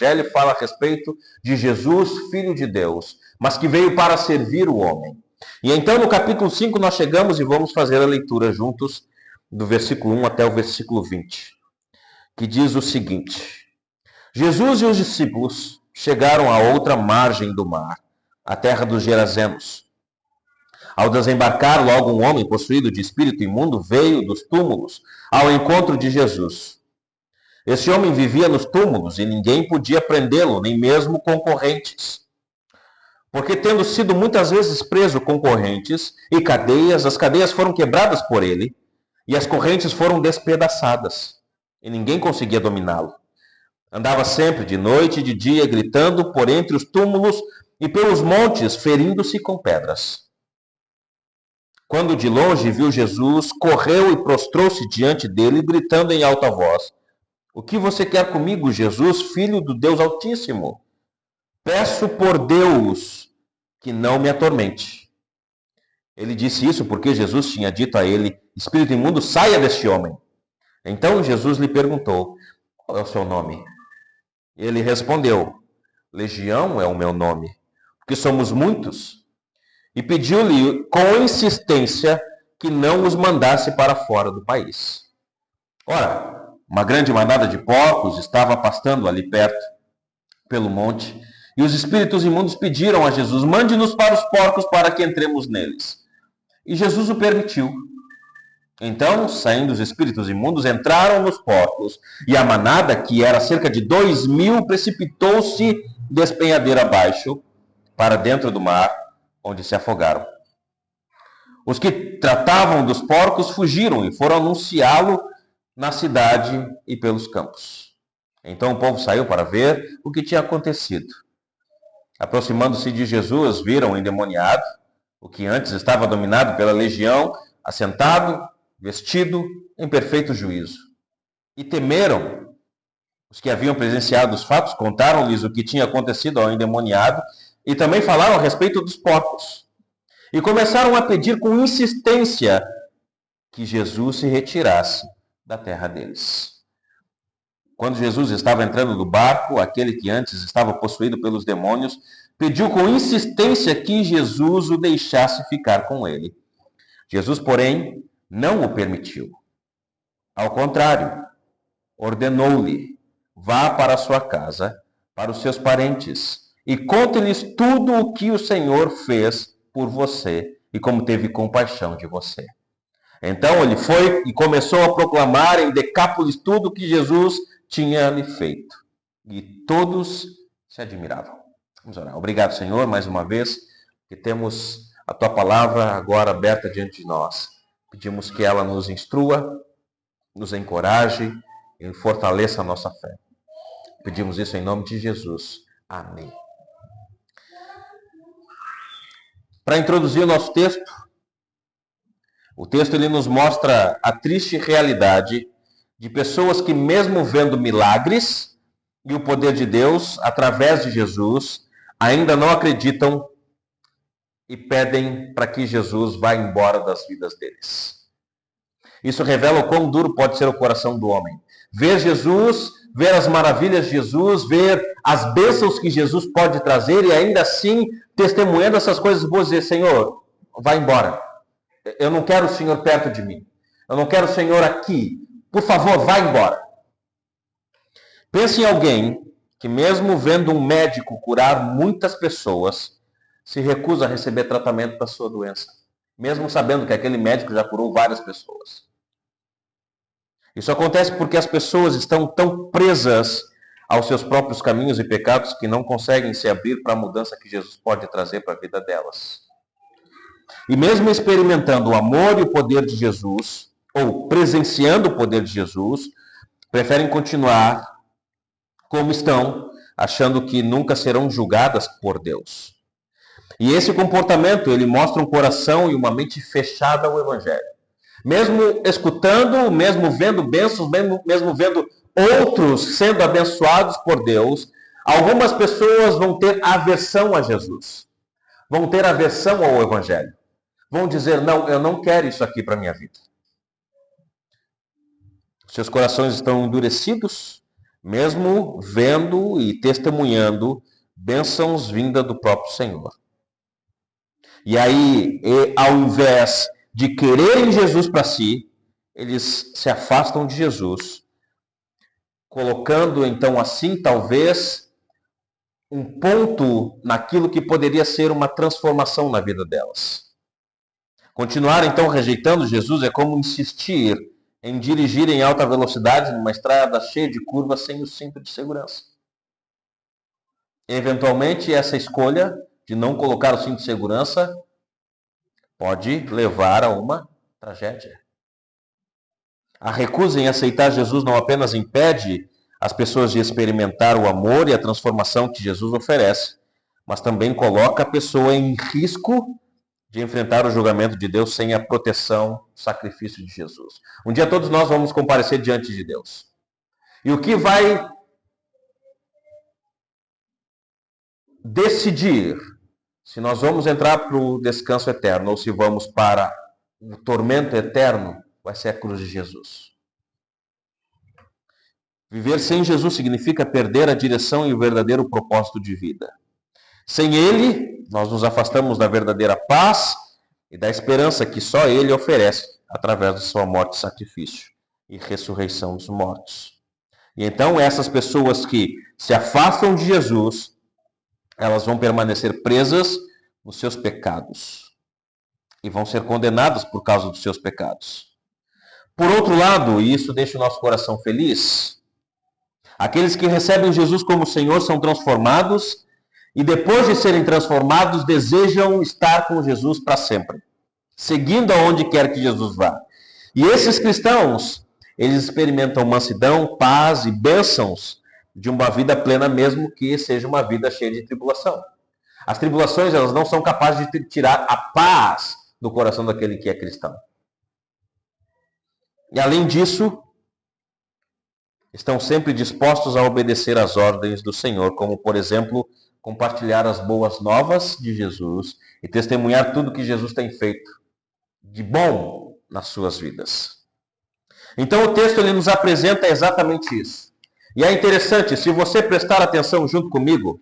Evangelho fala a respeito de Jesus, Filho de Deus, mas que veio para servir o homem. E então no capítulo 5 nós chegamos e vamos fazer a leitura juntos do versículo 1 até o versículo 20, que diz o seguinte: Jesus e os discípulos chegaram à outra margem do mar, a terra dos Gerazenos. Ao desembarcar, logo um homem possuído de espírito imundo veio dos túmulos ao encontro de Jesus. Esse homem vivia nos túmulos e ninguém podia prendê-lo, nem mesmo concorrentes. Porque tendo sido muitas vezes preso com correntes e cadeias, as cadeias foram quebradas por ele e as correntes foram despedaçadas, e ninguém conseguia dominá-lo. Andava sempre de noite e de dia, gritando por entre os túmulos e pelos montes, ferindo-se com pedras. Quando de longe viu Jesus, correu e prostrou-se diante dele, gritando em alta voz: O que você quer comigo, Jesus, Filho do Deus Altíssimo? Peço por Deus que não me atormente. Ele disse isso porque Jesus tinha dito a ele: Espírito imundo, saia deste homem. Então Jesus lhe perguntou: Qual é o seu nome? Ele respondeu: Legião é o meu nome, porque somos muitos. E pediu-lhe com insistência que não os mandasse para fora do país. Ora, uma grande manada de porcos estava pastando ali perto, pelo monte, e os espíritos imundos pediram a Jesus: Mande-nos para os porcos para que entremos neles. E Jesus o permitiu. Então, saindo os espíritos imundos, entraram nos porcos, e a manada, que era cerca de 2.000, precipitou-se despenhadeira abaixo, para dentro do mar, onde se afogaram. Os que tratavam dos porcos fugiram e foram anunciá-lo na cidade e pelos campos. Então o povo saiu para ver o que tinha acontecido. Aproximando-se de Jesus, viram o endemoniado, o que antes estava dominado pela legião, assentado, vestido em perfeito juízo. E temeram. Os que haviam presenciado os fatos contaram-lhes o que tinha acontecido ao endemoniado e também falaram a respeito dos porcos. E começaram a pedir com insistência que Jesus se retirasse da terra deles. Quando Jesus estava entrando no barco, aquele que antes estava possuído pelos demônios pediu com insistência que Jesus o deixasse ficar com ele. Jesus, porém, não o permitiu. Ao contrário, ordenou-lhe: vá para a sua casa, para os seus parentes, e conte-lhes tudo o que o Senhor fez por você e como teve compaixão de você. Então ele foi e começou a proclamar em Decápolis tudo o que Jesus tinha lhe feito. E todos se admiravam. Vamos orar. Obrigado, Senhor, mais uma vez, que temos a Tua palavra agora aberta diante de nós. Pedimos que ela nos instrua, nos encoraje e fortaleça a nossa fé. Pedimos isso em nome de Jesus. Amém. Para introduzir o nosso texto, o texto ele nos mostra a triste realidade de pessoas que, mesmo vendo milagres e o poder de Deus através de Jesus, ainda não acreditam e pedem para que Jesus vá embora das vidas deles. Isso revela o quão duro pode ser o coração do homem. Ver Jesus, ver as maravilhas de Jesus, ver as bênçãos que Jesus pode trazer e ainda assim, testemunhando essas coisas boas, dizer: Senhor, vá embora. Eu não quero o Senhor perto de mim. Eu não quero o Senhor aqui. Por favor, vá embora. Pense em alguém que, mesmo vendo um médico curar muitas pessoas, se recusa a receber tratamento da sua doença, mesmo sabendo que aquele médico já curou várias pessoas. Isso acontece porque as pessoas estão tão presas aos seus próprios caminhos e pecados que não conseguem se abrir para a mudança que Jesus pode trazer para a vida delas. E mesmo experimentando o amor e o poder de Jesus, ou presenciando o poder de Jesus, preferem continuar como estão, achando que nunca serão julgadas por Deus. E esse comportamento, ele mostra um coração e uma mente fechada ao Evangelho. Mesmo escutando, mesmo vendo bênçãos, mesmo vendo outros sendo abençoados por Deus, algumas pessoas vão ter aversão a Jesus. Vão ter aversão ao Evangelho. Vão dizer: não, eu não quero isso aqui para a minha vida. Seus corações estão endurecidos, mesmo vendo e testemunhando bênçãos vindas do próprio Senhor. E aí, ao invés de quererem Jesus para si, eles se afastam de Jesus, colocando então assim, talvez, um ponto naquilo que poderia ser uma transformação na vida delas. Continuar então rejeitando Jesus é como insistir em dirigir em alta velocidade numa estrada cheia de curvas sem o cinto de segurança. Eventualmente, essa escolha de não colocar o cinto de segurança pode levar a uma tragédia. A recusa em aceitar Jesus não apenas impede as pessoas de experimentar o amor e a transformação que Jesus oferece, mas também coloca a pessoa em risco de enfrentar o julgamento de Deus sem a proteção, o sacrifício de Jesus. Um dia todos nós vamos comparecer diante de Deus. E o que vai decidir se nós vamos entrar para o descanso eterno ou se vamos para o tormento eterno vai ser a cruz de Jesus. Viver sem Jesus significa perder a direção e o verdadeiro propósito de vida. Sem Ele, nós nos afastamos da verdadeira paz e da esperança que só Ele oferece através da sua morte e sacrifício e ressurreição dos mortos. E então essas pessoas que se afastam de Jesus, elas vão permanecer presas nos seus pecados e vão ser condenadas por causa dos seus pecados. Por outro lado, e isso deixa o nosso coração feliz, aqueles que recebem Jesus como Senhor são transformados e depois de serem transformados desejam estar com Jesus para sempre, seguindo aonde quer que Jesus vá. E esses cristãos, eles experimentam mansidão, paz e bênçãos de uma vida plena, mesmo que seja uma vida cheia de tribulação. As tribulações, elas não são capazes de tirar a paz do coração daquele que é cristão. E além disso, estão sempre dispostos a obedecer às ordens do Senhor, como, por exemplo, compartilhar as boas novas de Jesus e testemunhar tudo que Jesus tem feito de bom nas suas vidas. Então o texto ele nos apresenta exatamente isso. E é interessante, se você prestar atenção junto comigo,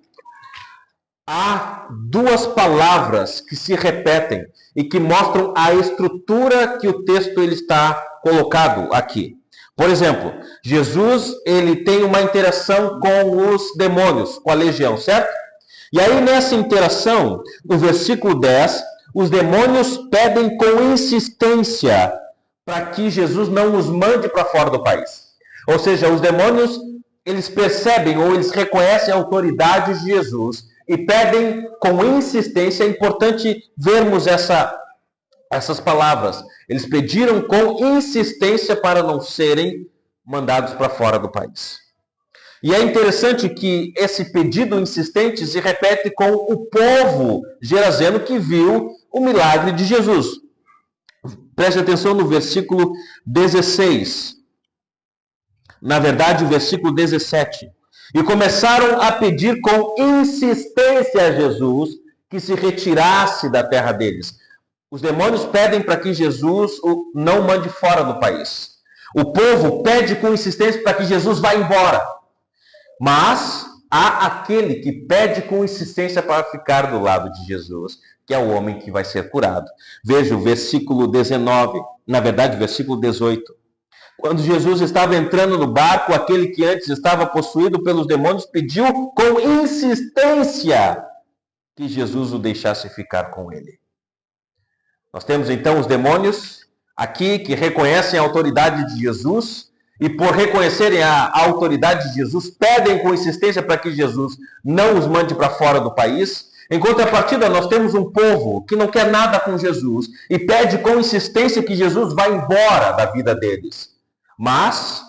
há duas palavras que se repetem e que mostram a estrutura que o texto ele está colocado aqui. Por exemplo, Jesus ele tem uma interação com os demônios, com a legião, certo? E aí nessa interação, no versículo 10, os demônios pedem com insistência para que Jesus não os mande para fora do país. Ou seja, os demônios, eles percebem ou eles reconhecem a autoridade de Jesus e pedem com insistência. É importante vermos essas palavras. Eles pediram com insistência para não serem mandados para fora do país. E é interessante que esse pedido insistente se repete com o povo gerazeno que viu o milagre de Jesus. Preste atenção no versículo 16. Na verdade, o versículo 17. E começaram a pedir com insistência a Jesus que se retirasse da terra deles. Os demônios pedem para que Jesus não mande fora do país. O povo pede com insistência para que Jesus vá embora. Mas há aquele que pede com insistência para ficar do lado de Jesus, que é o homem que vai ser curado. Veja o versículo 19, na verdade, o versículo 18. Quando Jesus estava entrando no barco, aquele que antes estava possuído pelos demônios pediu com insistência que Jesus o deixasse ficar com ele. Nós temos então os demônios aqui que reconhecem a autoridade de Jesus e por reconhecerem a autoridade de Jesus, pedem com insistência para que Jesus não os mande para fora do país. Em contrapartida, nós temos um povo que não quer nada com Jesus e pede com insistência que Jesus vá embora da vida deles. Mas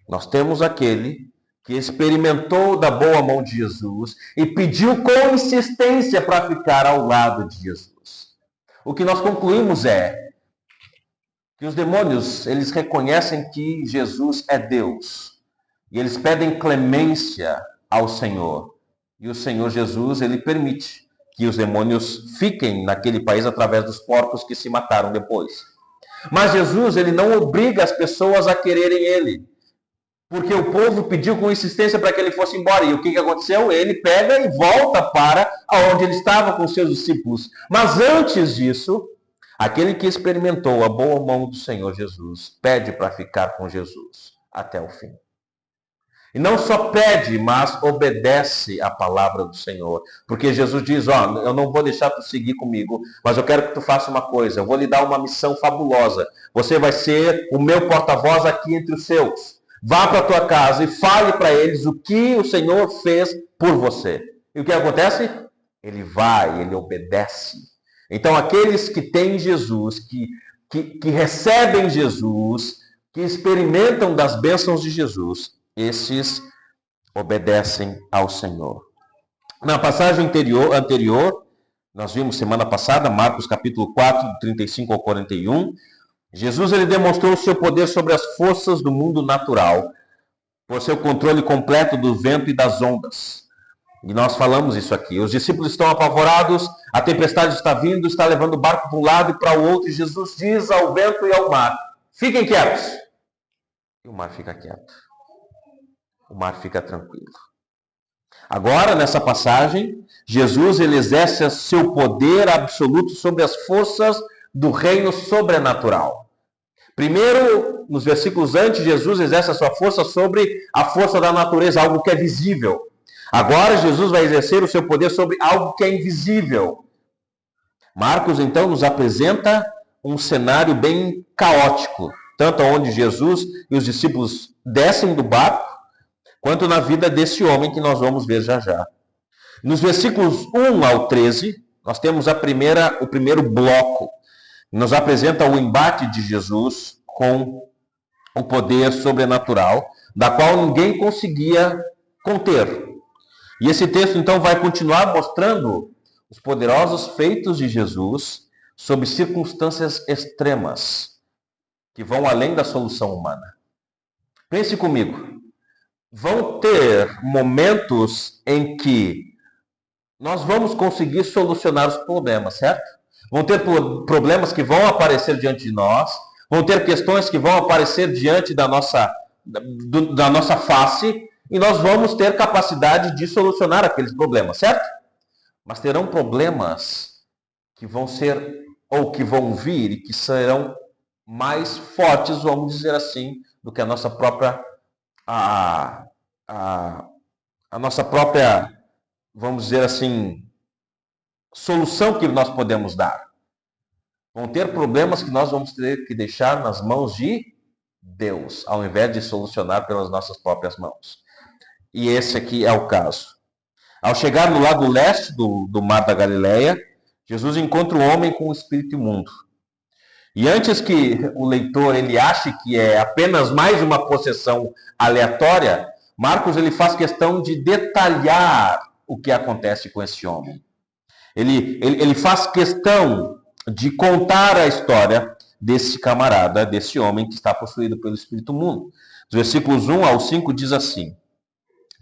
nós temos aquele que experimentou da boa mão de Jesus e pediu com insistência para ficar ao lado de Jesus. O que nós concluímos é que os demônios, eles reconhecem que Jesus é Deus. E eles pedem clemência ao Senhor. E o Senhor Jesus, ele permite que os demônios fiquem naquele país através dos porcos que se mataram depois. Mas Jesus, ele não obriga as pessoas a quererem ele. porque o povo pediu com insistência para que ele fosse embora. E o que aconteceu? Ele pega e volta para onde ele estava com seus discípulos. Mas antes disso, aquele que experimentou a boa mão do Senhor Jesus pede para ficar com Jesus até o fim. E não só pede, mas obedece a palavra do Senhor. Porque Jesus diz, eu não vou deixar tu seguir comigo, mas eu quero que tu faça uma coisa. Eu vou lhe dar uma missão fabulosa. Você vai ser o meu porta-voz aqui entre os seus. Vá para a tua casa e fale para eles o que o Senhor fez por você. E o que acontece? Ele vai, ele obedece. Então aqueles que têm Jesus, que recebem Jesus, que experimentam das bênçãos de Jesus, esses obedecem ao Senhor. Na passagem anterior, nós vimos semana passada, Marcos capítulo 4, 35 ao 41, Jesus ele demonstrou o seu poder sobre as forças do mundo natural, por seu controle completo do vento e das ondas. E nós falamos isso aqui. Os discípulos estão apavorados, a tempestade está vindo, está levando o barco para um lado e para o outro, e Jesus diz ao vento e ao mar, fiquem quietos. E o mar fica quieto. O mar fica tranquilo. Agora, nessa passagem, Jesus ele exerce seu poder absoluto sobre as forças do reino sobrenatural. Primeiro, nos versículos antes, Jesus exerce a sua força sobre a força da natureza, algo que é visível. Agora, Jesus vai exercer o seu poder sobre algo que é invisível. Marcos, então, nos apresenta um cenário bem caótico, tanto onde Jesus e os discípulos descem do barco, quanto na vida desse homem que nós vamos ver já já. Nos versículos 1 ao 13, nós temos o primeiro bloco. Nos apresenta o embate de Jesus com o poder sobrenatural, da qual ninguém conseguia conter. E esse texto, então, vai continuar mostrando os poderosos feitos de Jesus sob circunstâncias extremas, que vão além da solução humana. Pense comigo. Vão ter momentos em que nós vamos conseguir solucionar os problemas, certo? Vão ter problemas que vão aparecer diante de nós, vão ter questões que vão aparecer diante da nossa face, e nós vamos ter capacidade de solucionar aqueles problemas, certo? Mas terão problemas que vão ser, ou que vão vir, e que serão mais fortes, vamos dizer assim, do que a nossa própria a nossa própria, vamos dizer assim, solução que nós podemos dar. Vão ter problemas que nós vamos ter que deixar nas mãos de Deus, ao invés de solucionar pelas nossas próprias mãos. E esse aqui é o caso. Ao chegar no lado leste do Mar da Galileia, Jesus encontra um homem com um espírito imundo. E antes que o leitor ele ache que é apenas mais uma possessão aleatória, Marcos ele faz questão de detalhar o que acontece com esse homem. Ele faz questão de contar a história desse camarada, desse homem que está possuído pelo espírito imundo. Os versículos 1 ao 5 diz assim: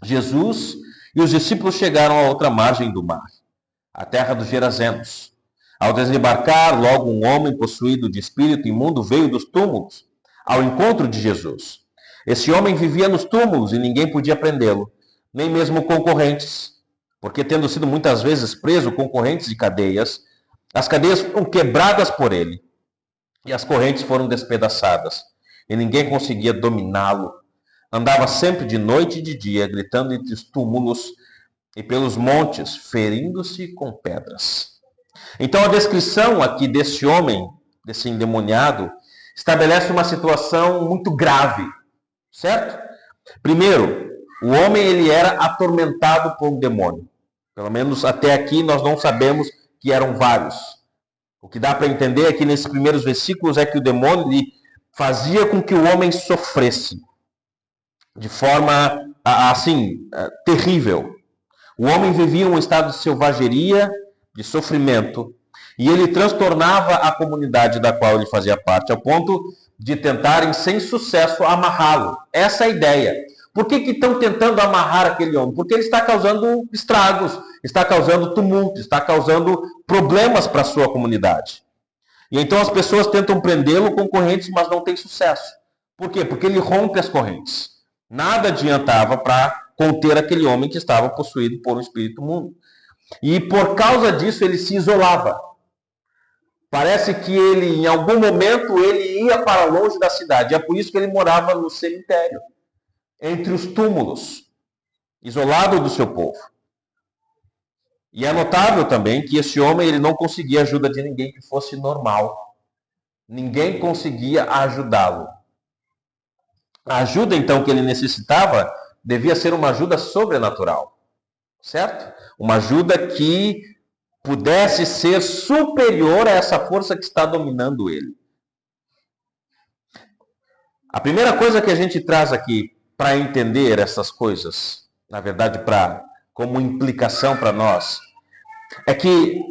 Jesus e os discípulos chegaram à outra margem do mar, a terra dos Gerazenos. Ao desembarcar, logo um homem possuído de espírito imundo veio dos túmulos ao encontro de Jesus. Esse homem vivia nos túmulos e ninguém podia prendê-lo, nem mesmo concorrentes, porque tendo sido muitas vezes preso com correntes e cadeias, as cadeias foram quebradas por ele e as correntes foram despedaçadas, e ninguém conseguia dominá-lo. Andava sempre de noite e de dia, gritando entre os túmulos e pelos montes, ferindo-se com pedras. Então a descrição aqui desse homem, desse endemoniado, estabelece uma situação muito grave, certo? Primeiro, o homem ele era atormentado por um demônio. Pelo menos até aqui nós não sabemos que eram vários. O que dá para entender é que nesses primeiros versículos é que o demônio ele fazia com que o homem sofresse de forma assim terrível. O homem vivia um estado de selvageria, de sofrimento, e ele transtornava a comunidade da qual ele fazia parte, ao ponto de tentarem, sem sucesso, amarrá-lo. Essa é a ideia. Por que estão tentando amarrar aquele homem? Porque ele está causando estragos, está causando tumulto, está causando problemas para a sua comunidade. E então as pessoas tentam prendê-lo com correntes, mas não tem sucesso. Por quê? Porque ele rompe as correntes. Nada adiantava para conter aquele homem que estava possuído por um espírito imundo. E por causa disso ele se isolava. Parece que ele, em algum momento, ele ia para longe da cidade. É por isso que ele morava no cemitério, entre os túmulos, isolado do seu povo. E é notável também que esse homem ele não conseguia ajuda de ninguém que fosse normal. Ninguém conseguia ajudá-lo. A ajuda, então, que ele necessitava devia ser uma ajuda sobrenatural, certo? Uma ajuda que pudesse ser superior a essa força que está dominando ele. A primeira coisa que a gente traz aqui para entender essas coisas, na verdade, como implicação para nós, é que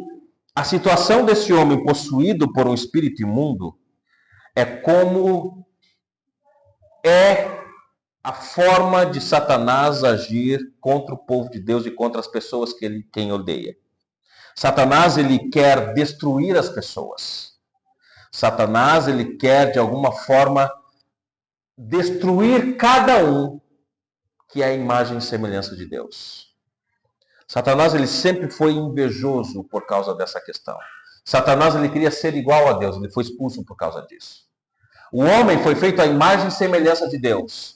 a situação desse homem possuído por um espírito imundo é como é a forma de Satanás agir contra o povo de Deus e contra as pessoas que ele tem odeia. Satanás ele quer destruir as pessoas. Satanás ele quer de alguma forma destruir cada um que é a imagem e semelhança de Deus. Satanás ele sempre foi invejoso por causa dessa questão. Satanás ele queria ser igual a Deus, ele foi expulso por causa disso. O homem foi feito à imagem e semelhança de Deus.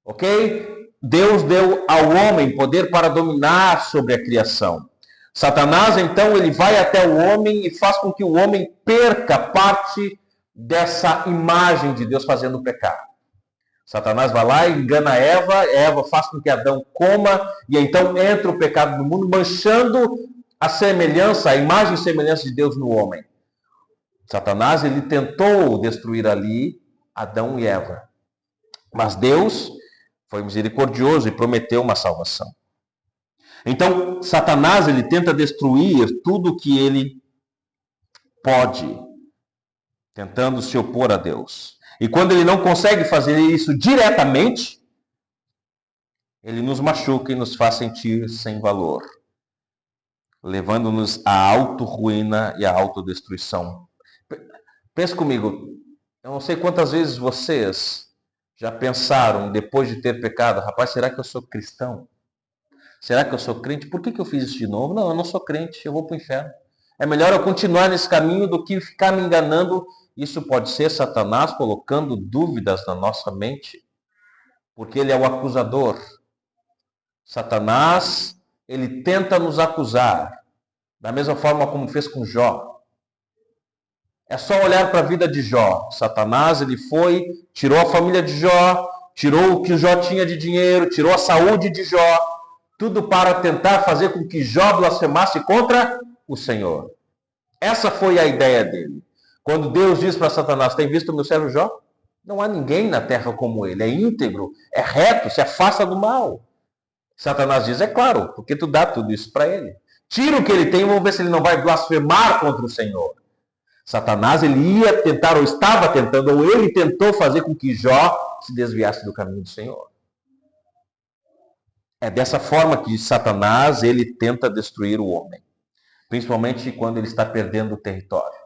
Ok? Deus deu ao homem poder para dominar sobre a criação. Satanás, então, ele vai até o homem e faz com que o homem perca parte dessa imagem de Deus fazendo o pecado. Satanás vai lá e engana Eva faz com que Adão coma, e então entra o pecado no mundo, manchando a semelhança, a imagem e semelhança de Deus no homem. Satanás, ele tentou destruir ali Adão e Eva. Mas Deus foi misericordioso e prometeu uma salvação. Então, Satanás, ele tenta destruir tudo que ele pode, tentando se opor a Deus. E quando ele não consegue fazer isso diretamente, ele nos machuca e nos faz sentir sem valor, levando-nos à auto-ruína e à autodestruição. Pensa comigo, eu não sei quantas vezes vocês já pensaram, depois de ter pecado, rapaz, será que eu sou cristão? Será que eu sou crente? Por que eu fiz isso de novo? Não, eu não sou crente, eu vou para o inferno. É melhor eu continuar nesse caminho do que ficar me enganando. Isso pode ser Satanás colocando dúvidas na nossa mente, porque ele é o acusador. Satanás, ele tenta nos acusar, da mesma forma como fez com Jó. É só olhar para a vida de Jó. Satanás, ele foi, tirou a família de Jó, tirou o que Jó tinha de dinheiro, tirou a saúde de Jó, tudo para tentar fazer com que Jó blasfemasse contra o Senhor. Essa foi a ideia dele. Quando Deus diz para Satanás, tem visto o meu servo Jó? Não há ninguém na terra como ele, é íntegro, é reto, se afasta do mal. Satanás diz, é claro, porque tu dá tudo isso para ele. Tira o que ele tem, vamos ver se ele não vai blasfemar contra o Senhor. Satanás, ele ia tentar, ou estava tentando, ou ele tentou fazer com que Jó se desviasse do caminho do Senhor. É dessa forma que Satanás, ele tenta destruir o homem. Principalmente quando ele está perdendo o território.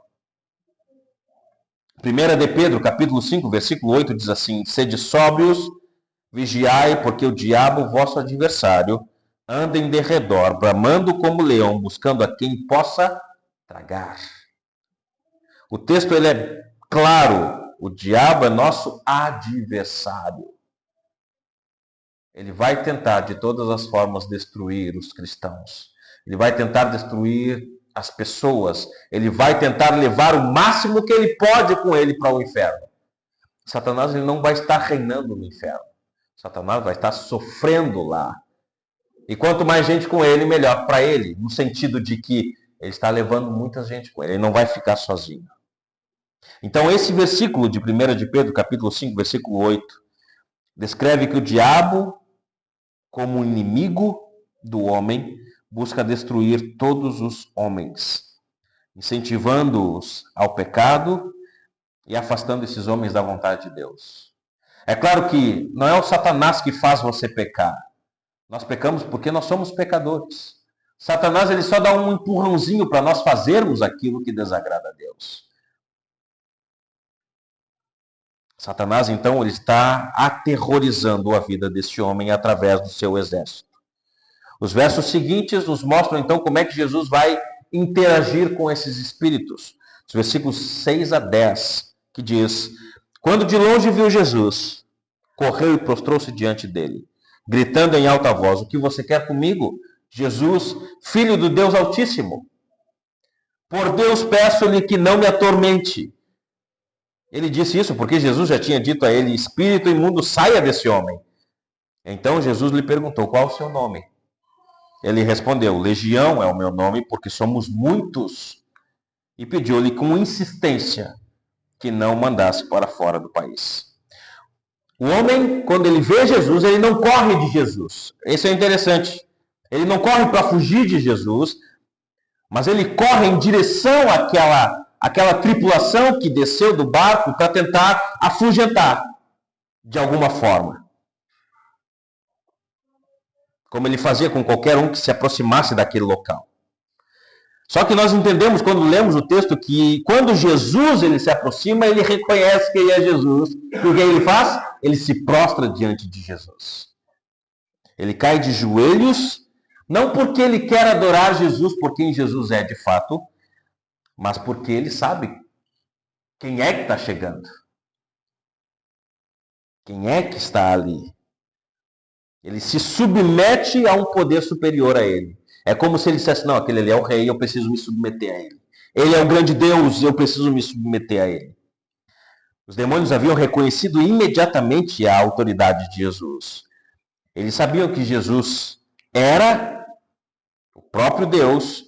1 de Pedro, capítulo 5, versículo 8, diz assim, sede sóbrios, vigiai, porque o diabo, vosso adversário, anda em derredor, bramando como leão, buscando a quem possa tragar. O texto ele é claro, o diabo é nosso adversário. Ele vai tentar de todas as formas destruir os cristãos. Ele vai tentar destruir as pessoas. Ele vai tentar levar o máximo que ele pode com ele para o inferno. Satanás ele não vai estar reinando no inferno. Satanás vai estar sofrendo lá. E quanto mais gente com ele, melhor para ele. No sentido de que ele está levando muita gente com ele. Ele não vai ficar sozinho. Então esse versículo de 1 de Pedro, capítulo 5, versículo 8, descreve que o diabo, como inimigo do homem, busca destruir todos os homens, incentivando-os ao pecado e afastando esses homens da vontade de Deus. É claro que não é o Satanás que faz você pecar. Nós pecamos porque nós somos pecadores. Satanás ele só dá um empurrãozinho para nós fazermos aquilo que desagrada a Deus. Satanás, então, ele está aterrorizando a vida deste homem através do seu exército. Os versos seguintes nos mostram, então, como é que Jesus vai interagir com esses espíritos. Os versículos 6 a 10, que diz: Quando de longe viu Jesus, correu e prostrou-se diante dele, gritando em alta voz: O que você quer comigo, Jesus, filho do Deus Altíssimo? Por Deus peço-lhe que não me atormente. Ele disse isso porque Jesus já tinha dito a ele: Espírito imundo, saia desse homem. Então Jesus lhe perguntou: Qual o seu nome? Ele respondeu: Legião é o meu nome, porque somos muitos. E pediu-lhe com insistência que não mandasse para fora do país. O homem, quando ele vê Jesus, ele não corre de Jesus. Isso é interessante. Ele não corre para fugir de Jesus, mas ele corre em direção àquela tripulação que desceu do barco para tentar afugentar de alguma forma. Como ele fazia com qualquer um que se aproximasse daquele local. Só que nós entendemos, quando lemos o texto, que quando Jesus ele se aproxima, ele reconhece quem é Jesus. E o que ele faz? Ele se prostra diante de Jesus. Ele cai de joelhos, não porque ele quer adorar Jesus por quem Jesus é de fato, mas porque ele sabe quem é que está chegando. Quem é que está ali? Ele se submete a um poder superior a ele. É como se ele dissesse: não, aquele ali é o rei, eu preciso me submeter a ele. Ele é o grande Deus, eu preciso me submeter a ele. Os demônios haviam reconhecido imediatamente a autoridade de Jesus. Eles sabiam que Jesus era o próprio Deus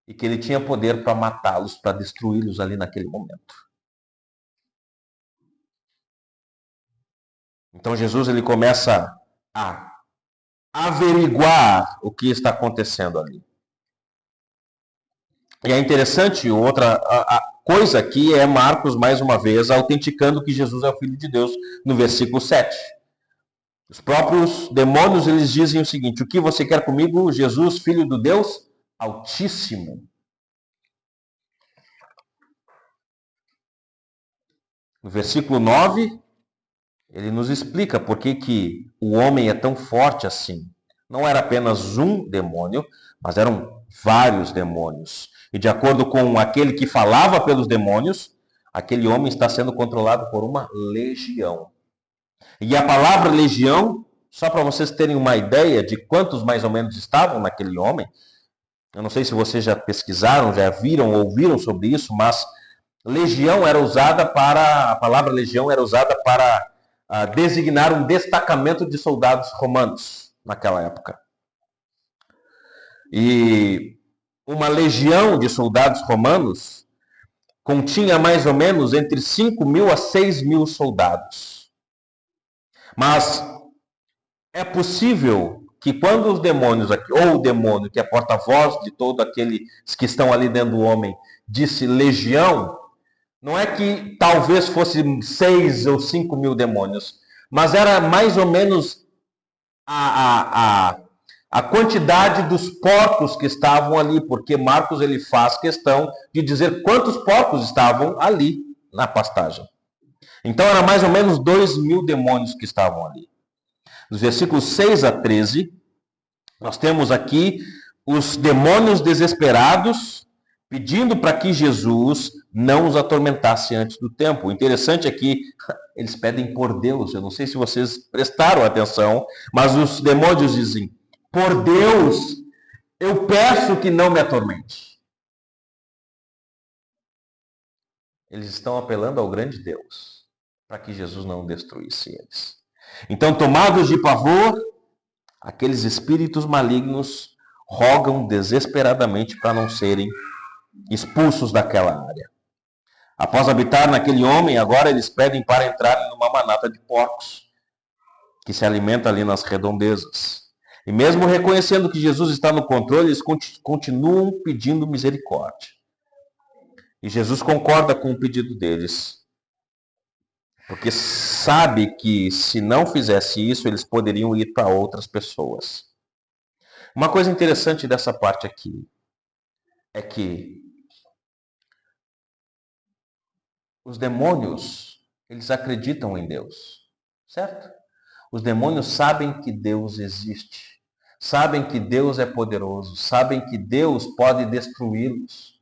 e que ele tinha poder para matá-los, para destruí-los ali naquele momento. Então Jesus ele começa a averiguar o que está acontecendo ali. E é interessante, outra coisa aqui é Marcos, mais uma vez, autenticando que Jesus é o Filho de Deus, no versículo 7. Os próprios demônios, eles dizem o seguinte: o que você quer comigo, Jesus, Filho do Deus Altíssimo? No versículo 9, ele nos explica por que o homem é tão forte assim. Não era apenas um demônio, mas eram vários demônios. E de acordo com aquele que falava pelos demônios, aquele homem está sendo controlado por uma legião. E a palavra legião, só para vocês terem uma ideia de quantos mais ou menos estavam naquele homem, eu não sei se vocês já pesquisaram, já viram, ouviram sobre isso, mas legião era usada para, a palavra legião era usada para designar um destacamento de soldados romanos naquela época. E uma legião de soldados romanos continha mais ou menos entre 5.000 a 6.000 soldados. Mas é possível que quando os demônios aqui, ou o demônio que é porta-voz de todos aqueles que estão ali dentro do homem, disse legião, não é que talvez fosse 6 ou 5.000 demônios, mas era mais ou menos a quantidade dos porcos que estavam ali, porque Marcos ele faz questão de dizer quantos porcos estavam ali na pastagem. Então era mais ou menos 2.000 demônios que estavam ali. Nos versículos 6 a 13, nós temos aqui os demônios desesperados pedindo para que Jesus não os atormentasse antes do tempo. O interessante é que eles pedem por Deus. Eu não sei se vocês prestaram atenção, mas os demônios dizem: por Deus, eu peço que não me atormente. Eles estão apelando ao grande Deus para que Jesus não destruísse eles. Então, tomados de pavor, aqueles espíritos malignos rogam desesperadamente para não serem expulsos daquela área. Após habitar naquele homem, agora eles pedem para entrarem numa manada de porcos que se alimenta ali nas redondezas. E mesmo reconhecendo que Jesus está no controle, eles continuam pedindo misericórdia. E Jesus concorda com o pedido deles, porque sabe que se não fizesse isso, eles poderiam ir para outras pessoas. Uma coisa interessante dessa parte aqui é que os demônios, eles acreditam em Deus, certo? Os demônios sabem que Deus existe, sabem que Deus é poderoso, sabem que Deus pode destruí-los.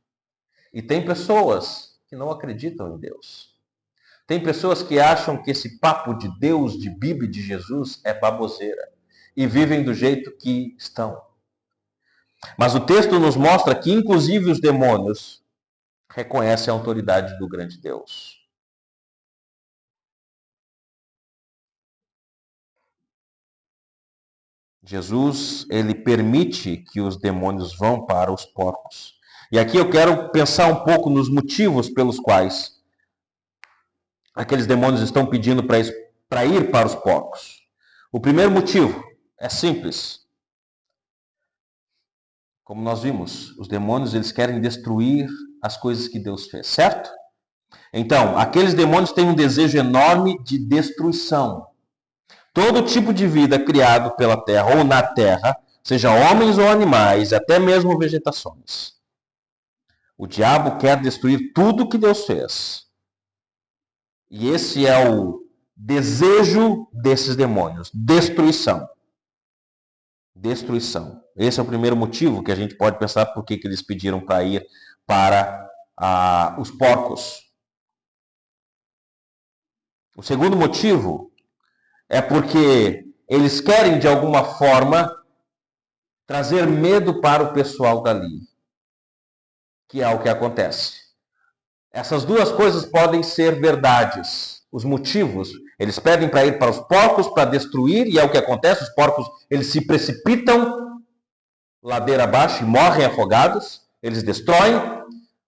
E tem pessoas que não acreditam em Deus. Tem pessoas que acham que esse papo de Deus, de Bíblia e de Jesus é baboseira e vivem do jeito que estão. Mas o texto nos mostra que, inclusive, os demônios reconhecem a autoridade do grande Deus. Jesus, ele permite que os demônios vão para os porcos. E aqui eu quero pensar um pouco nos motivos pelos quais aqueles demônios estão pedindo para ir para os porcos. O primeiro motivo é simples. Como nós vimos, os demônios eles querem destruir as coisas que Deus fez, certo? Então, aqueles demônios têm um desejo enorme de destruição. Todo tipo de vida criado pela terra ou na terra, seja homens ou animais, até mesmo vegetações. O diabo quer destruir tudo que Deus fez. E esse é o desejo desses demônios, destruição. Destruição. Esse é o primeiro motivo que a gente pode pensar por que eles pediram para ir para os porcos. O segundo motivo é porque eles querem, de alguma forma, trazer medo para o pessoal dali, que é o que acontece. Essas duas coisas podem ser verdades. Os motivos, eles pedem para ir para os porcos, para destruir, e é o que acontece, os porcos eles se precipitam ladeira abaixo e morrem afogados, eles destroem.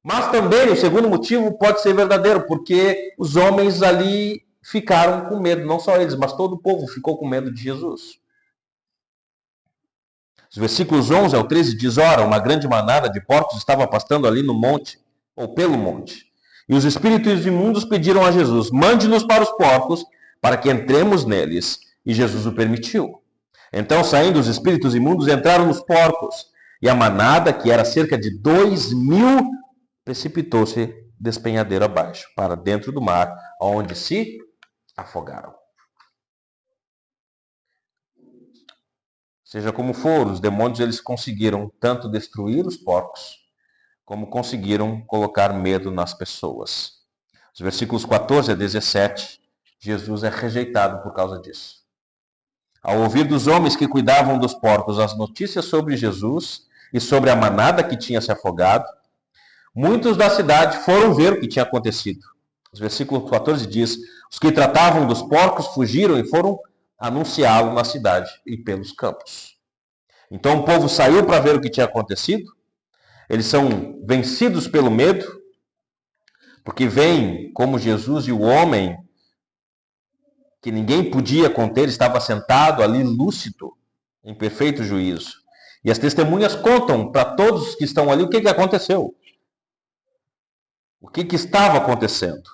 Mas também o segundo motivo pode ser verdadeiro, porque os homens ali ficaram com medo, não só eles, mas todo o povo ficou com medo de Jesus. Os versículos 11 ao 13 diz: ora, uma grande manada de porcos estava pastando ali no monte, ou pelo monte. E os espíritos imundos pediram a Jesus: mande-nos para os porcos, para que entremos neles. E Jesus o permitiu. Então, saindo os espíritos imundos, entraram nos porcos. E a manada, que era cerca de 2.000, precipitou-se despenhadeiro abaixo, para dentro do mar, onde se afogaram. Seja como for, os demônios eles conseguiram tanto destruir os porcos, como conseguiram colocar medo nas pessoas. Os versículos 14 a 17, Jesus é rejeitado por causa disso. Ao ouvir dos homens que cuidavam dos porcos as notícias sobre Jesus e sobre a manada que tinha se afogado, muitos da cidade foram ver o que tinha acontecido. Os versículos 14 diz: os que tratavam dos porcos fugiram e foram anunciá-lo na cidade e pelos campos. Então o povo saiu para ver o que tinha acontecido. Eles são vencidos pelo medo, porque veem como Jesus e o homem, que ninguém podia conter, estava sentado ali lúcido, em perfeito juízo. E as testemunhas contam para todos que estão ali o que aconteceu. O que estava acontecendo.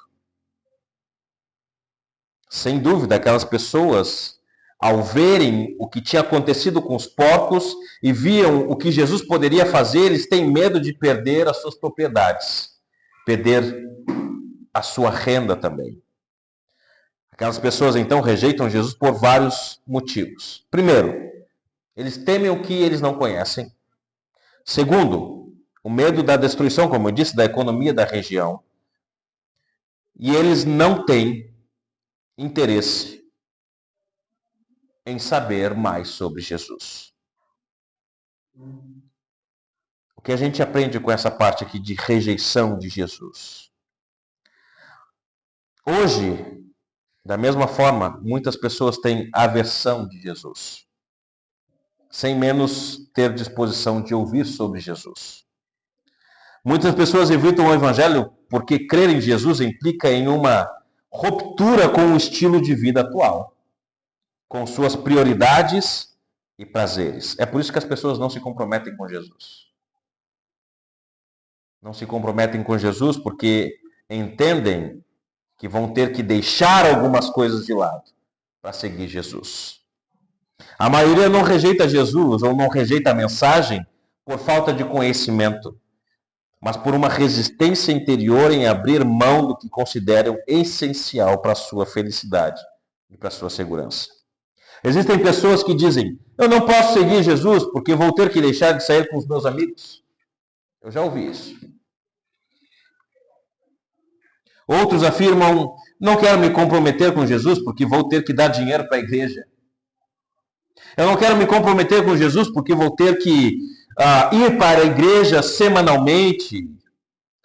Sem dúvida, aquelas pessoas, ao verem o que tinha acontecido com os porcos e viam o que Jesus poderia fazer, eles têm medo de perder as suas propriedades, perder a sua renda também. Aquelas pessoas, então, rejeitam Jesus por vários motivos. Primeiro, eles temem o que eles não conhecem. Segundo, o medo da destruição, como eu disse, da economia da região. E eles não têm interesse em saber mais sobre Jesus. O que a gente aprende com essa parte aqui de rejeição de Jesus? Hoje, da mesma forma, muitas pessoas têm aversão de Jesus, sem menos ter disposição de ouvir sobre Jesus. Muitas pessoas evitam o evangelho porque crer em Jesus implica em uma ruptura com o estilo de vida atual, com suas prioridades e prazeres. É por isso que as pessoas não se comprometem com Jesus. Não se comprometem com Jesus porque entendem que vão ter que deixar algumas coisas de lado para seguir Jesus. A maioria não rejeita Jesus ou não rejeita a mensagem por falta de conhecimento, mas por uma resistência interior em abrir mão do que consideram essencial para a sua felicidade e para a sua segurança. Existem pessoas que dizem: eu não posso seguir Jesus porque vou ter que deixar de sair com os meus amigos. Eu já ouvi isso. Outros afirmam: não quero me comprometer com Jesus porque vou ter que dar dinheiro para a igreja. Eu não quero me comprometer com Jesus porque vou ter que ir para a igreja semanalmente,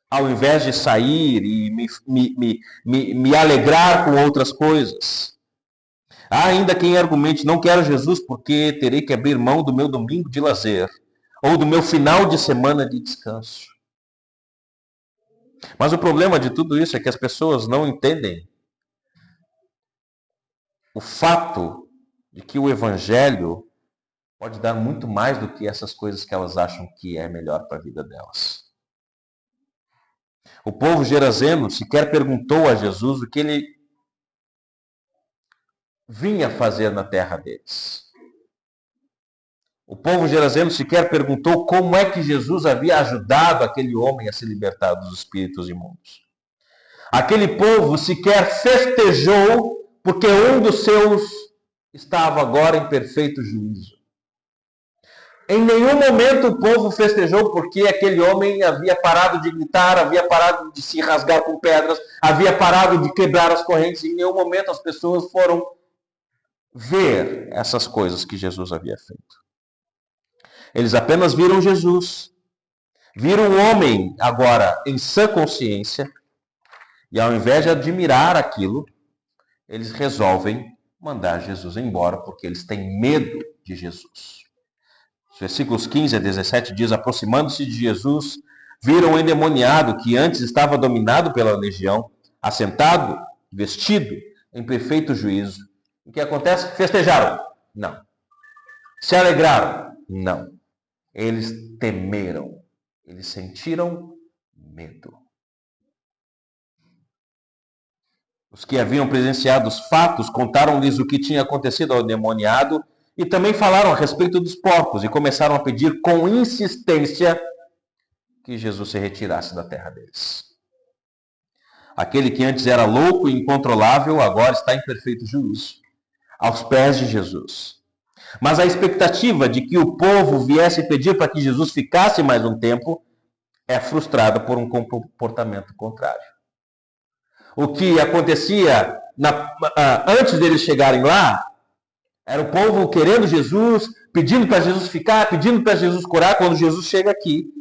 ao invés de sair e me alegrar com outras coisas. Há ainda quem argumente: não quero Jesus porque terei que abrir mão do meu domingo de lazer ou do meu final de semana de descanso. Mas o problema de tudo isso é que as pessoas não entendem o fato de que o Evangelho pode dar muito mais do que essas coisas que elas acham que é melhor para a vida delas. O povo gerazeno sequer perguntou a Jesus o que ele vinha fazer na terra deles. O povo gerazeno sequer perguntou como é que Jesus havia ajudado aquele homem a se libertar dos espíritos imundos. Aquele povo sequer festejou porque um dos seus estava agora em perfeito juízo. Em nenhum momento o povo festejou porque aquele homem havia parado de gritar, havia parado de se rasgar com pedras, havia parado de quebrar as correntes. Em nenhum momento as pessoas foram ver essas coisas que Jesus havia feito. Eles apenas viram Jesus. Viram um homem agora em sã consciência e ao invés de admirar aquilo, eles resolvem mandar Jesus embora porque eles têm medo de Jesus. Os versículos 15 a 17 diz: aproximando-se de Jesus, viram o endemoniado que antes estava dominado pela legião, assentado, vestido, em perfeito juízo. O que acontece? Festejaram? Não. Se alegraram? Não. Eles temeram. Eles sentiram medo. Os que haviam presenciado os fatos contaram-lhes o que tinha acontecido ao endemoniado e também falaram a respeito dos porcos e começaram a pedir com insistência que Jesus se retirasse da terra deles. Aquele que antes era louco e incontrolável agora está em perfeito juízo, aos pés de Jesus. Mas a expectativa de que o povo viesse pedir para que Jesus ficasse mais um tempo é frustrada por um comportamento contrário. O que acontecia antes deles chegarem lá era o povo querendo Jesus, pedindo para Jesus ficar, pedindo para Jesus curar. Quando Jesus chega aqui,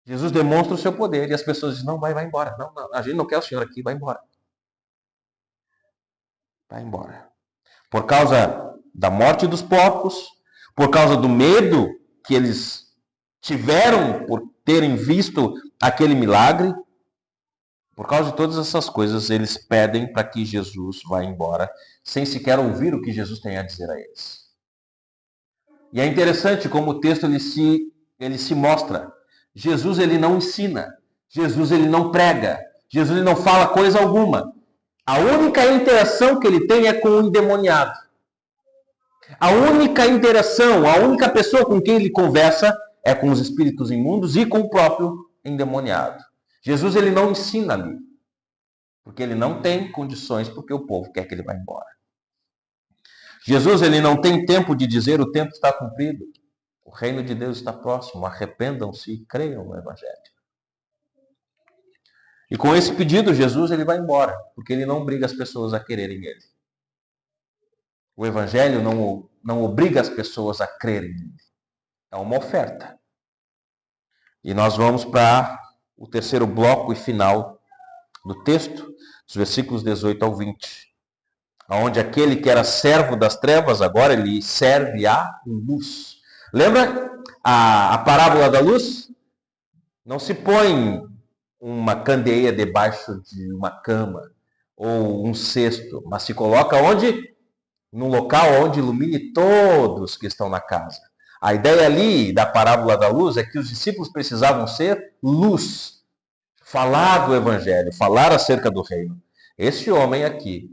Jesus demonstra o seu poder e as pessoas dizem: não, vai embora. Não, a gente não quer o Senhor aqui, vai embora. Vai embora. Por causa da morte dos porcos, por causa do medo que eles tiveram por terem visto aquele milagre, por causa de todas essas coisas, eles pedem para que Jesus vá embora, sem sequer ouvir o que Jesus tem a dizer a eles. E é interessante como o texto ele se mostra. Jesus ele não ensina, Jesus ele não prega, Jesus ele não fala coisa alguma. A única interação que ele tem é com o endemoniado. A única interação, a única pessoa com quem ele conversa é com os espíritos imundos e com o próprio endemoniado. Jesus ele não ensina ali, porque ele não tem condições, porque o povo quer que ele vá embora. Jesus ele não tem tempo de dizer: o tempo está cumprido, o reino de Deus está próximo, arrependam-se e creiam no Evangelho. E com esse pedido, Jesus ele vai embora, porque ele não obriga as pessoas a quererem ele. O Evangelho não obriga as pessoas a crerem nele. É uma oferta. E nós vamos para o terceiro bloco e final do texto, dos versículos 18 ao 20. Onde aquele que era servo das trevas, agora ele serve a luz. Lembra a parábola da luz? Não se põe uma candeia debaixo de uma cama ou um cesto, mas se coloca onde? Num local onde ilumine todos que estão na casa. A ideia ali da parábola da luz é que os discípulos precisavam ser luz, falar do Evangelho, falar acerca do reino. Esse homem aqui,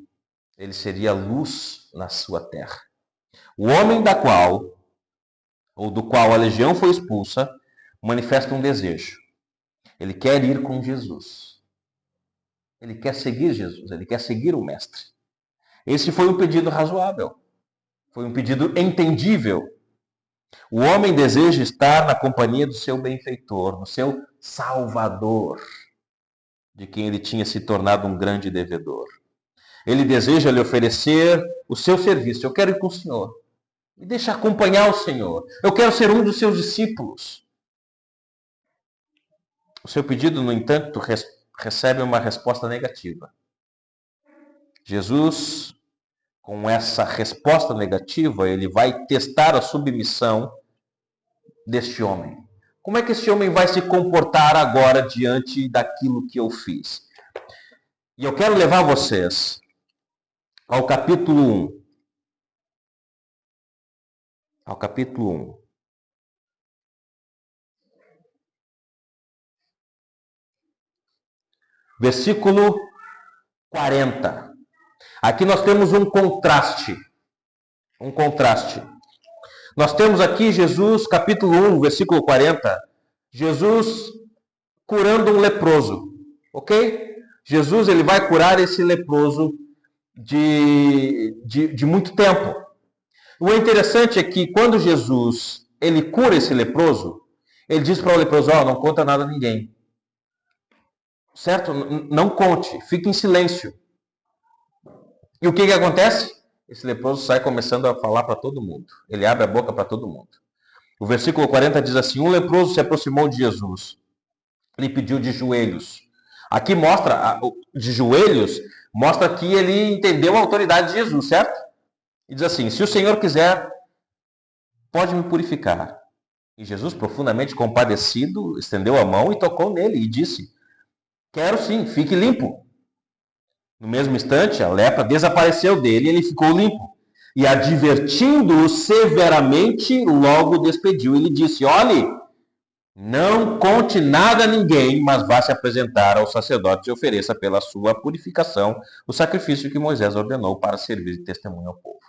ele seria luz na sua terra. O homem do qual a legião foi expulsa, manifesta um desejo. Ele quer ir com Jesus. Ele quer seguir Jesus, ele quer seguir o Mestre. Esse foi um pedido razoável. Foi um pedido entendível. O homem deseja estar na companhia do seu benfeitor, do seu Salvador, de quem ele tinha se tornado um grande devedor. Ele deseja lhe oferecer o seu serviço. Eu quero ir com o Senhor. Me deixa acompanhar o Senhor. Eu quero ser um dos seus discípulos. O seu pedido, no entanto, recebe uma resposta negativa. Jesus, com essa resposta negativa, ele vai testar a submissão deste homem. Como é que esse homem vai se comportar agora diante daquilo que eu fiz? E eu quero levar vocês ao capítulo 1. Ao capítulo 1. Versículo 40. Aqui nós temos um contraste. Um contraste. Nós temos aqui Jesus, capítulo 1, versículo 40. Jesus curando um leproso. Ok? Jesus ele vai curar esse leproso de muito tempo. O interessante é que quando Jesus ele cura esse leproso, ele diz para o leproso, não conta nada a ninguém. Certo? Não conte, fique em silêncio. E o que acontece? Esse leproso sai começando a falar para todo mundo. Ele abre a boca para todo mundo. O versículo 40 diz assim, um leproso se aproximou de Jesus. Ele pediu de joelhos. Aqui mostra, de joelhos, mostra que ele entendeu a autoridade de Jesus, certo? E diz assim, se o Senhor quiser, pode me purificar. E Jesus, profundamente compadecido, estendeu a mão e tocou nele e disse, quero sim, fique limpo. No mesmo instante, a lepra desapareceu dele e ele ficou limpo. E advertindo-o severamente, logo despediu. Ele disse, olhe, não conte nada a ninguém, mas vá se apresentar ao sacerdote e ofereça pela sua purificação o sacrifício que Moisés ordenou para servir de testemunho ao povo.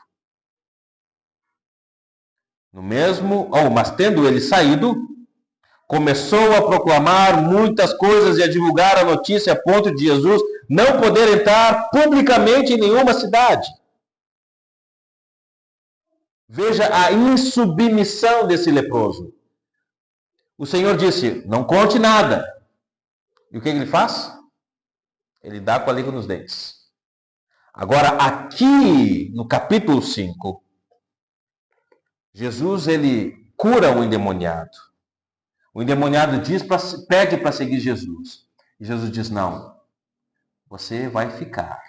Mas tendo ele saído, começou a proclamar muitas coisas e a divulgar a notícia a ponto de Jesus não poder entrar publicamente em nenhuma cidade. Veja a insubmissão desse leproso. O Senhor disse, não conte nada. E o que ele faz? Ele dá com a língua nos dentes. Agora, aqui no capítulo 5, Jesus ele cura o endemoniado. O endemoniado pede para seguir Jesus. E Jesus diz, não, você vai ficar.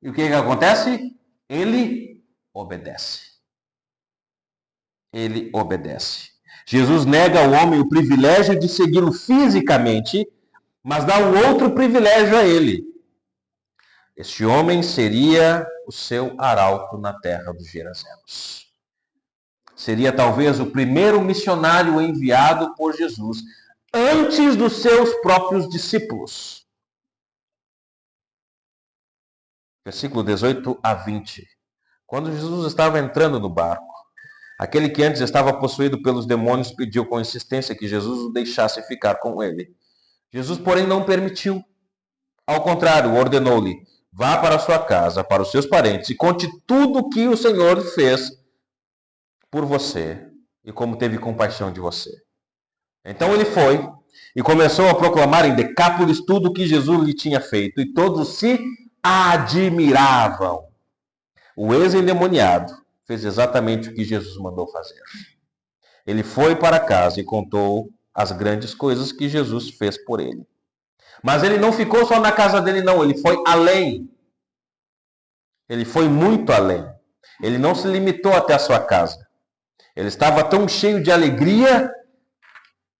E o que acontece? Ele obedece. Ele obedece. Jesus nega ao homem o privilégio de segui-lo fisicamente, mas dá um outro privilégio a ele. Este homem seria o seu arauto na terra dos Gerazenos. Seria talvez o primeiro missionário enviado por Jesus antes dos seus próprios discípulos. Versículo 18 a 20. Quando Jesus estava entrando no barco, aquele que antes estava possuído pelos demônios pediu com insistência que Jesus o deixasse ficar com ele. Jesus, porém, não permitiu. Ao contrário, ordenou-lhe, vá para a sua casa, para os seus parentes, e conte tudo o que o Senhor fez por você e como teve compaixão de você. Então ele foi e começou a proclamar em Decápolis tudo o que Jesus lhe tinha feito, e todos se admiravam. O ex-endemoniado fez exatamente o que Jesus mandou fazer. Ele foi para casa e contou as grandes coisas que Jesus fez por ele. Mas ele não ficou só na casa dele, não. Ele foi além. Ele foi muito além. Ele não se limitou até a sua casa. Ele estava tão cheio de alegria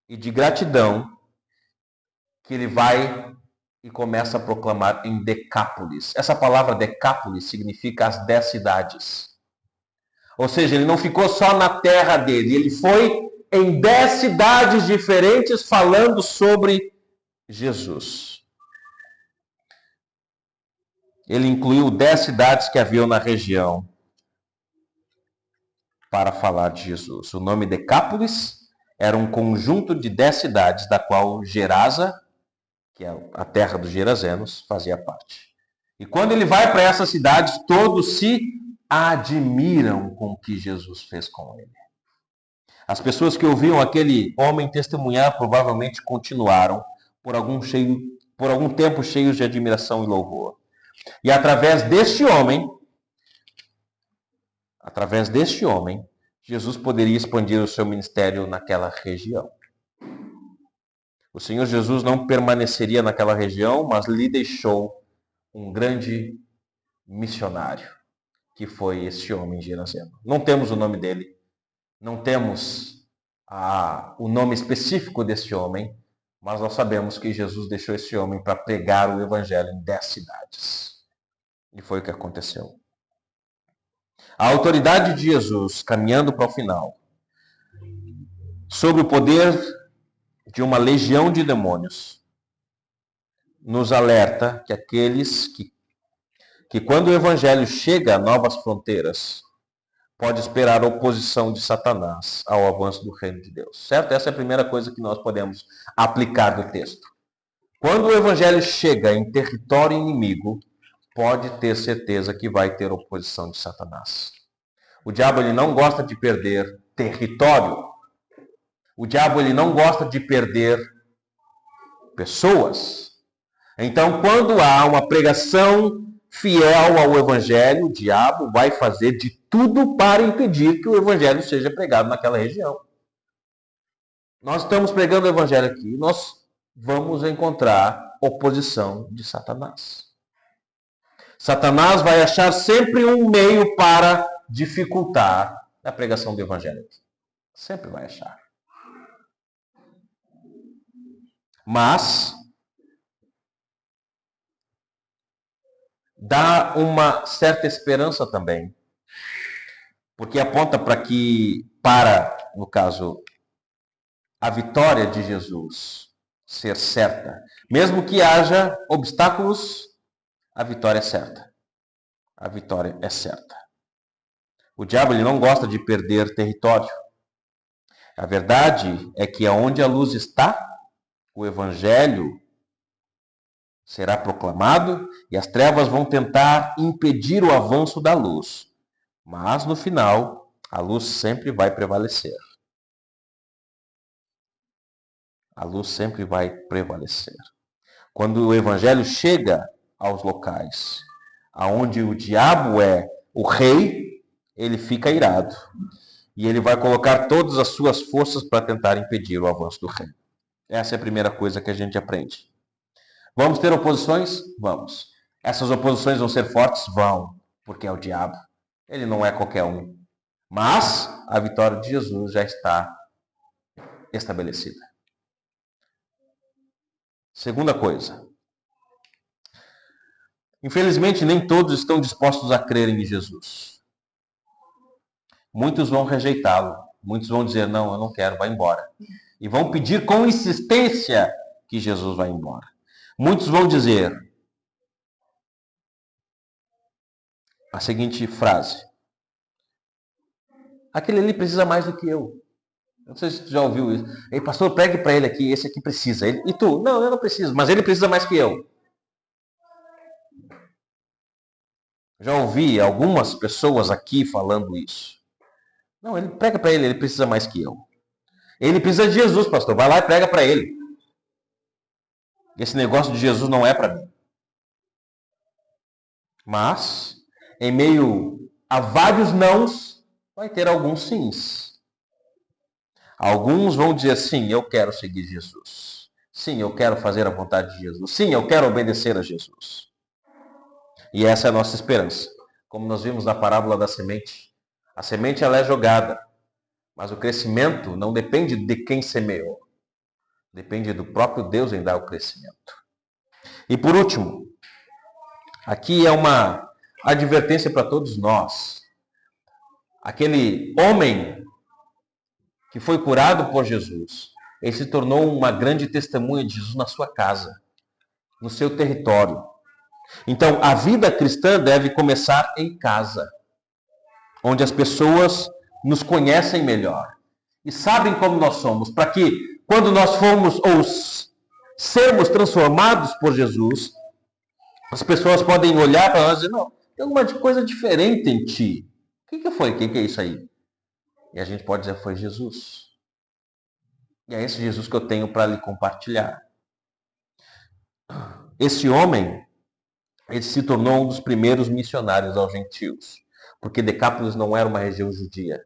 e de gratidão que ele vai e começa a proclamar em Decápolis. Essa palavra Decápolis significa as 10 cidades. Ou seja, ele não ficou só na terra dele, ele foi em 10 cidades diferentes falando sobre Jesus. Ele incluiu 10 cidades que haviam na região para falar de Jesus. O nome Decápolis Era um conjunto de 10 cidades, da qual Gerasa, que é a terra dos Gerazenos, fazia parte. E quando ele vai para essas cidades, todos se admiram com o que Jesus fez com ele. As pessoas que ouviam aquele homem testemunhar provavelmente continuaram por algum tempo cheios de admiração e louvor. E através deste homem, Jesus poderia expandir o seu ministério naquela região. O Senhor Jesus não permaneceria naquela região, mas lhe deixou um grande missionário, que foi este homem geraseno. Não temos o nome dele, não temos o nome específico deste homem, mas nós sabemos que Jesus deixou esse homem para pregar o evangelho em 10 cidades. E foi o que aconteceu. A autoridade de Jesus, caminhando para o final, sob o poder de uma legião de demônios, nos alerta que aqueles que quando o evangelho chega a novas fronteiras, pode esperar a oposição de Satanás ao avanço do reino de Deus. Certo? Essa é a primeira coisa que nós podemos aplicar do texto. Quando o evangelho chega em território inimigo, pode ter certeza que vai ter oposição de Satanás. O diabo ele não gosta de perder território. O diabo ele não gosta de perder pessoas. Então, quando há uma pregação fiel ao evangelho, o diabo vai fazer de tudo para impedir que o evangelho seja pregado naquela região. Nós estamos pregando o evangelho aqui, nós vamos encontrar oposição de Satanás. Satanás vai achar sempre um meio para dificultar a pregação do evangelho. Sempre vai achar. Mas dá uma certa esperança também, porque aponta para, no caso, a vitória de Jesus ser certa. Mesmo que haja obstáculos, a vitória é certa. A vitória é certa. O diabo ele não gosta de perder território. A verdade é que aonde a luz está, o evangelho será proclamado e as trevas vão tentar impedir o avanço da luz. Mas no final, a luz sempre vai prevalecer. A luz sempre vai prevalecer. Quando o evangelho chega aos locais aonde o diabo é o rei, ele fica irado. E ele vai colocar todas as suas forças para tentar impedir o avanço do reino. Essa é a primeira coisa que a gente aprende. Vamos ter oposições? Vamos. Essas oposições vão ser fortes? Vão, porque é o diabo. Ele não é qualquer um. Mas a vitória de Jesus já está estabelecida. Segunda coisa. Infelizmente, nem todos estão dispostos a crerem em Jesus. Muitos vão rejeitá-lo. Muitos vão dizer, não, eu não quero, vai embora. E vão pedir com insistência que Jesus vá embora. Muitos vão dizer a seguinte frase: aquele ali precisa mais do que eu. Não sei se tu já ouviu isso. Ei, pastor, pregue para ele aqui, esse aqui precisa. E tu? Não, eu não preciso, mas ele precisa mais que eu. Já ouvi algumas pessoas aqui falando isso. Não, ele prega para ele precisa mais que eu. Ele precisa de Jesus, pastor. Vai lá e prega para ele. Esse negócio de Jesus não é para mim. Mas, em meio a vários nãos, vai ter alguns sims. Alguns vão dizer, sim, eu quero seguir Jesus. Sim, eu quero fazer a vontade de Jesus. Sim, eu quero obedecer a Jesus. E essa é a nossa esperança. Como nós vimos na parábola da semente. A semente ela é jogada, mas o crescimento não depende de quem semeou. Depende do próprio Deus em dar o crescimento. E por último, aqui é uma advertência para todos nós. Aquele homem que foi curado por Jesus, ele se tornou uma grande testemunha de Jesus na sua casa, no seu território. Então, a vida cristã deve começar em casa, onde as pessoas nos conhecem melhor. e sabem como nós somos, para que quando nós formos ou sermos transformados por Jesus, as pessoas podem olhar para nós e dizer, não, tem alguma coisa diferente em ti. O que foi? O que é isso aí? E a gente pode dizer, foi Jesus. E é esse Jesus que eu tenho para lhe compartilhar. Esse homem, ele se tornou um dos primeiros missionários aos gentios, porque Decápolis não era uma região judia,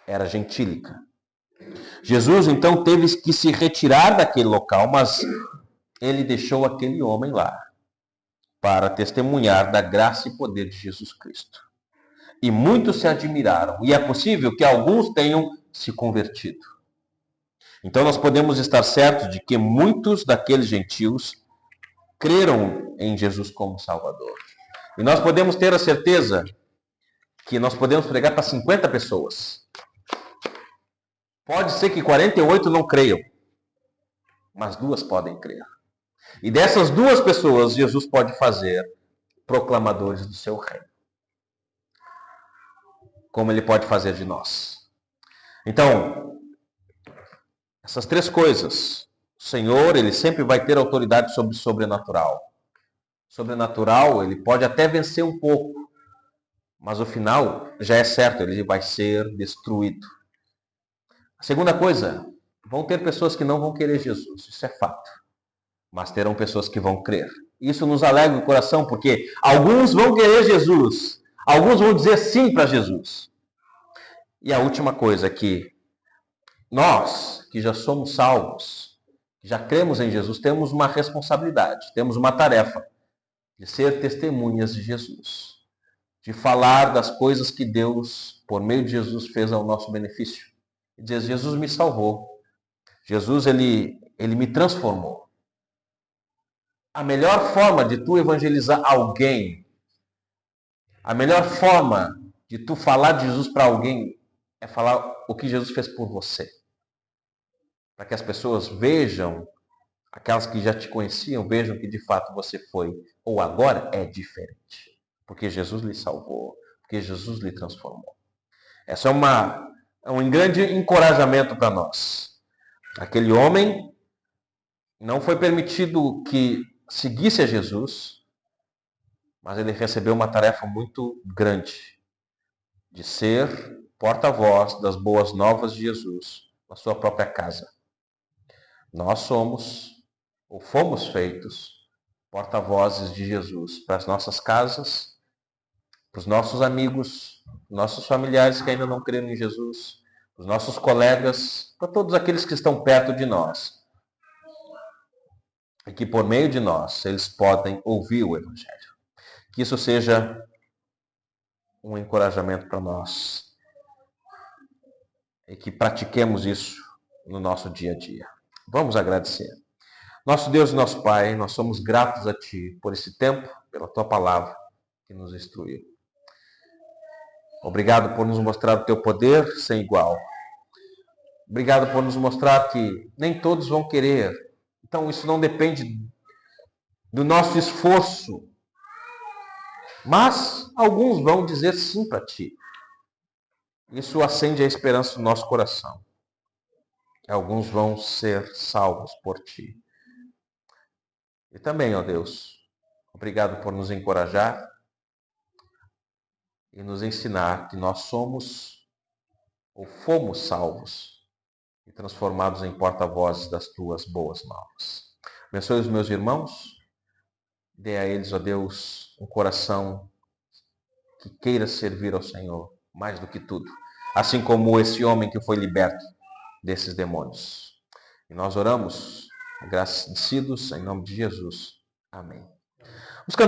era gentílica. Jesus, então, teve que se retirar daquele local, mas ele deixou aquele homem lá para testemunhar da graça e poder de Jesus Cristo. E muitos se admiraram, e é possível que alguns tenham se convertido. Então nós podemos estar certos de que muitos daqueles gentios creram em Jesus como Salvador. E nós podemos ter a certeza que nós podemos pregar para 50 pessoas. Pode ser que 48 não creiam, mas 2 podem crer. E dessas 2 pessoas, Jesus pode fazer proclamadores do seu reino. Como ele pode fazer de nós. Então, essas 3 coisas. O Senhor, ele sempre vai ter autoridade sobre o sobrenatural. O sobrenatural, ele pode até vencer um pouco, mas o final já é certo, ele vai ser destruído. A segunda coisa, vão ter pessoas que não vão querer Jesus, isso é fato. Mas terão pessoas que vão crer. Isso nos alegra o coração, porque alguns vão querer Jesus, alguns vão dizer sim para Jesus. E a última coisa é que nós, que já somos salvos, que já cremos em Jesus, temos uma responsabilidade, temos uma tarefa de ser testemunhas de Jesus, de falar das coisas que Deus, por meio de Jesus, fez ao nosso benefício. E dizer, Jesus me salvou, Jesus ele me transformou. A melhor forma de tu evangelizar alguém, a melhor forma de tu falar de Jesus para alguém é falar o que Jesus fez por você. Para que as pessoas vejam, aquelas que já te conheciam, vejam que de fato você foi, ou agora é diferente. Porque Jesus lhe salvou, porque Jesus lhe transformou. Essa é um grande encorajamento para nós. Aquele homem não foi permitido que seguisse a Jesus, mas ele recebeu uma tarefa muito grande de ser porta-voz das boas novas de Jesus na sua própria casa. Nós somos, ou fomos feitos, porta-vozes de Jesus para as nossas casas, para os nossos amigos, nossos familiares que ainda não creram em Jesus, para os nossos colegas, para todos aqueles que estão perto de nós. E que por meio de nós eles podem ouvir o Evangelho. Que isso seja um encorajamento para nós. E que pratiquemos isso no nosso dia a dia. Vamos agradecer. Nosso Deus e nosso Pai, nós somos gratos a Ti por esse tempo, pela Tua palavra que nos instruiu. Obrigado por nos mostrar o Teu poder sem igual. Obrigado por nos mostrar que nem todos vão querer. Então isso não depende do nosso esforço. Mas alguns vão dizer sim para Ti. Isso acende a esperança no nosso coração. Alguns vão ser salvos por Ti. E também, ó Deus, obrigado por nos encorajar e nos ensinar que nós somos ou fomos salvos e transformados em porta-vozes das Tuas boas novas. Abençoe os meus irmãos, dê a eles, ó Deus, um coração que queira servir ao Senhor mais do que tudo, assim como esse homem que foi liberto desses demônios. E nós oramos agradecidos em nome de Jesus. Amém. Vamos cantar